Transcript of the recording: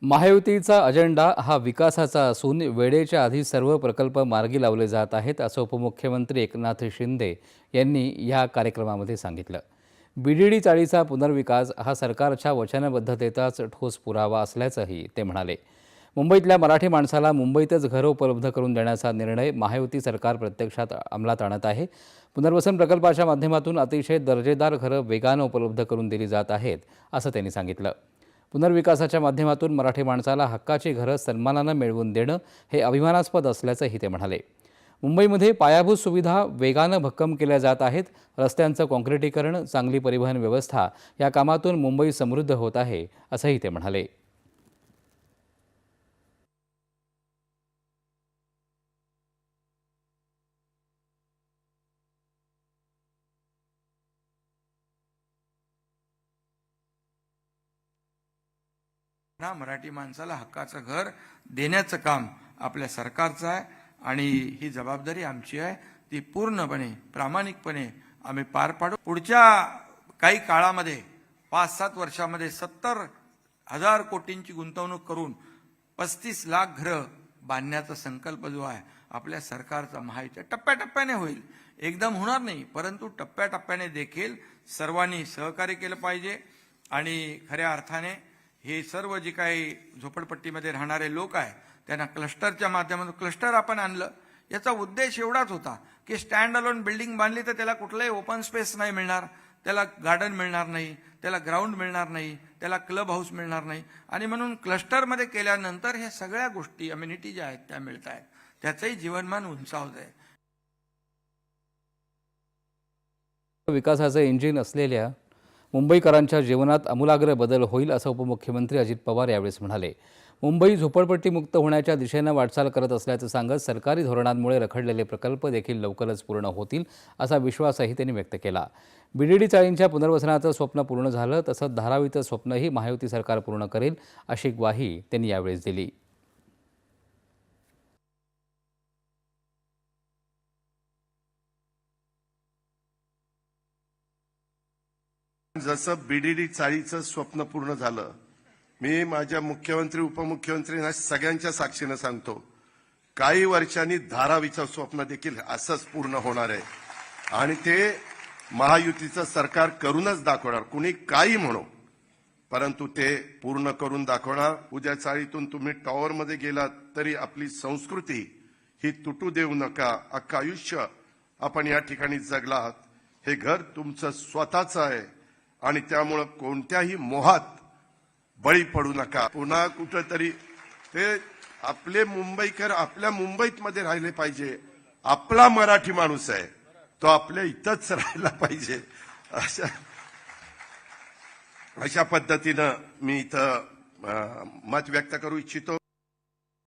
महायुतीचा अजेंडा हा विकासाचा असून वेळेच्या आधी सर्व प्रकल्प मार्गी लावले जात आहेत, असं उपमुख्यमंत्री एकनाथ शिंदे यांनी या कार्यक्रमामध्ये सांगितलं. बीडीडी चाळीचा पुनर्विकास हा सरकारच्या वचनबद्धतेचाच ठोस पुरावा असल्याचंही ते म्हणाले. मुंबईतल्या मराठी माणसाला मुंबईतच घरं उपलब्ध करून देण्याचा निर्णय महायुती सरकार प्रत्यक्षात अंमलात आणत आहे. पुनर्वसन प्रकल्पाच्या माध्यमातून अतिशय दर्जेदार घरं वेगानं उपलब्ध करून दिली जात आहेत, असं त्यांनी सांगितलं. पुनर्विकासाच्या माध्यमातून मराठी माणसाला हक्काची घरं सन्मानानं मिळवून देणं हे अभिमानास्पद असल्याचंही ते म्हणाले. मुंबईमध्ये पायाभूत सुविधा वेगानं भक्कम केल्या जात आहेत. रस्त्यांचं काँक्रिटीकरण, चांगली परिवहन व्यवस्था या कामातून मुंबई समृद्ध होत आहे, असंही ते म्हणाले. ना मराठी माणसाला हक्काचं घर देण्याचं काम आपल्या सरकारचं आहे आणि ही जबाबदारी आमची आहे. ती पूर्णपणे प्रामाणिकपणे आम्ही पार पाडू. पुढच्या काही काळामध्ये 5-7 वर्षामध्ये 70,000 कोटींची गुंतवणूक करून 35 लाख घरं बांधण्याचा संकल्प जो आहे आपल्या सरकारचा महायुतीच्या टप्प्याटप्प्याने होईल. एकदम होणार नाही, परंतु टप्प्याटप्प्याने देखील सर्वांनी सहकार्य केलं पाहिजे. आणि खऱ्या अर्थाने हे सर्व जे काही झोपडपट्टीमध्ये राहणारे लोक आहे त्यांना क्लस्टरच्या माध्यमातून क्लस्टर आपण आणलं. याचा उद्देश एवढाच होता की स्टँड अलोन बिल्डिंग बांधली तर त्याला कुठलाही ओपन स्पेस नाही मिळणार, त्याला गार्डन मिळणार नाही, त्याला ग्राउंड मिळणार नाही, त्याला क्लब हाऊस मिळणार नाही. आणि म्हणून क्लस्टरमध्ये केल्यानंतर ह्या सगळ्या गोष्टी अम्युनिटी ज्या आहेत त्या मिळत आहेत, त्याचंही जीवनमान उंचावत आहे. विकासाचं इंजिन असलेल्या मुंबईकरांच्या जीवनात आमूलाग्र बदल होईल, असं उपमुख्यमंत्री अजित पवार यावेळेस म्हणाले. मुंबई झोपडपट्टीमुक्त होण्याच्या दिशेनं वाटचाल करत असल्याचं सांगत सरकारी धोरणांमुळे रखडलेले प्रकल्प देखील लवकरच पूर्ण होतील, असा विश्वासही त्यांनी व्यक्त केला. बीडीडी चाळींच्या पुनर्वसनाचं स्वप्न पूर्ण झालं, तसंच धारावीचं स्वप्नही महायुती सरकार पूर्ण करेल, अशी ग्वाही त्यांनी यावेळेस दिली. जसं बीडीडी चाळीचं स्वप्न पूर्ण झालं, मी माझ्या मुख्यमंत्री उपमुख्यमंत्र्यांना सगळ्यांच्या साक्षीनं सांगतो, काही वर्षांनी धारावीचं स्वप्न देखील असंच पूर्ण होणार आहे. आणि ते महायुतीचं सरकार करूनच दाखवणार. कुणी काही म्हणो, परंतु ते पूर्ण करून दाखवणार. उद्या चाळीतून तुम्ही टॉवरमध्ये गेलात तरी आपली संस्कृती ही तुटू देऊ नका. अख्खं आयुष्य आपण या ठिकाणी जगलात. हे घर तुमचं स्वतःचं आहे आणि त्यामुळं कोणत्याही मोहात बळी पडू नका. पुन्हा कुठंतरी ते आपले मुंबईकर आपल्या मुंबईत राहिले पाहिजे. आपला मराठी माणूस आहे तो आपल्या इथंच राहायला पाहिजे. अशा पद्धतीनं मी इथं मत व्यक्त करू इच्छितो.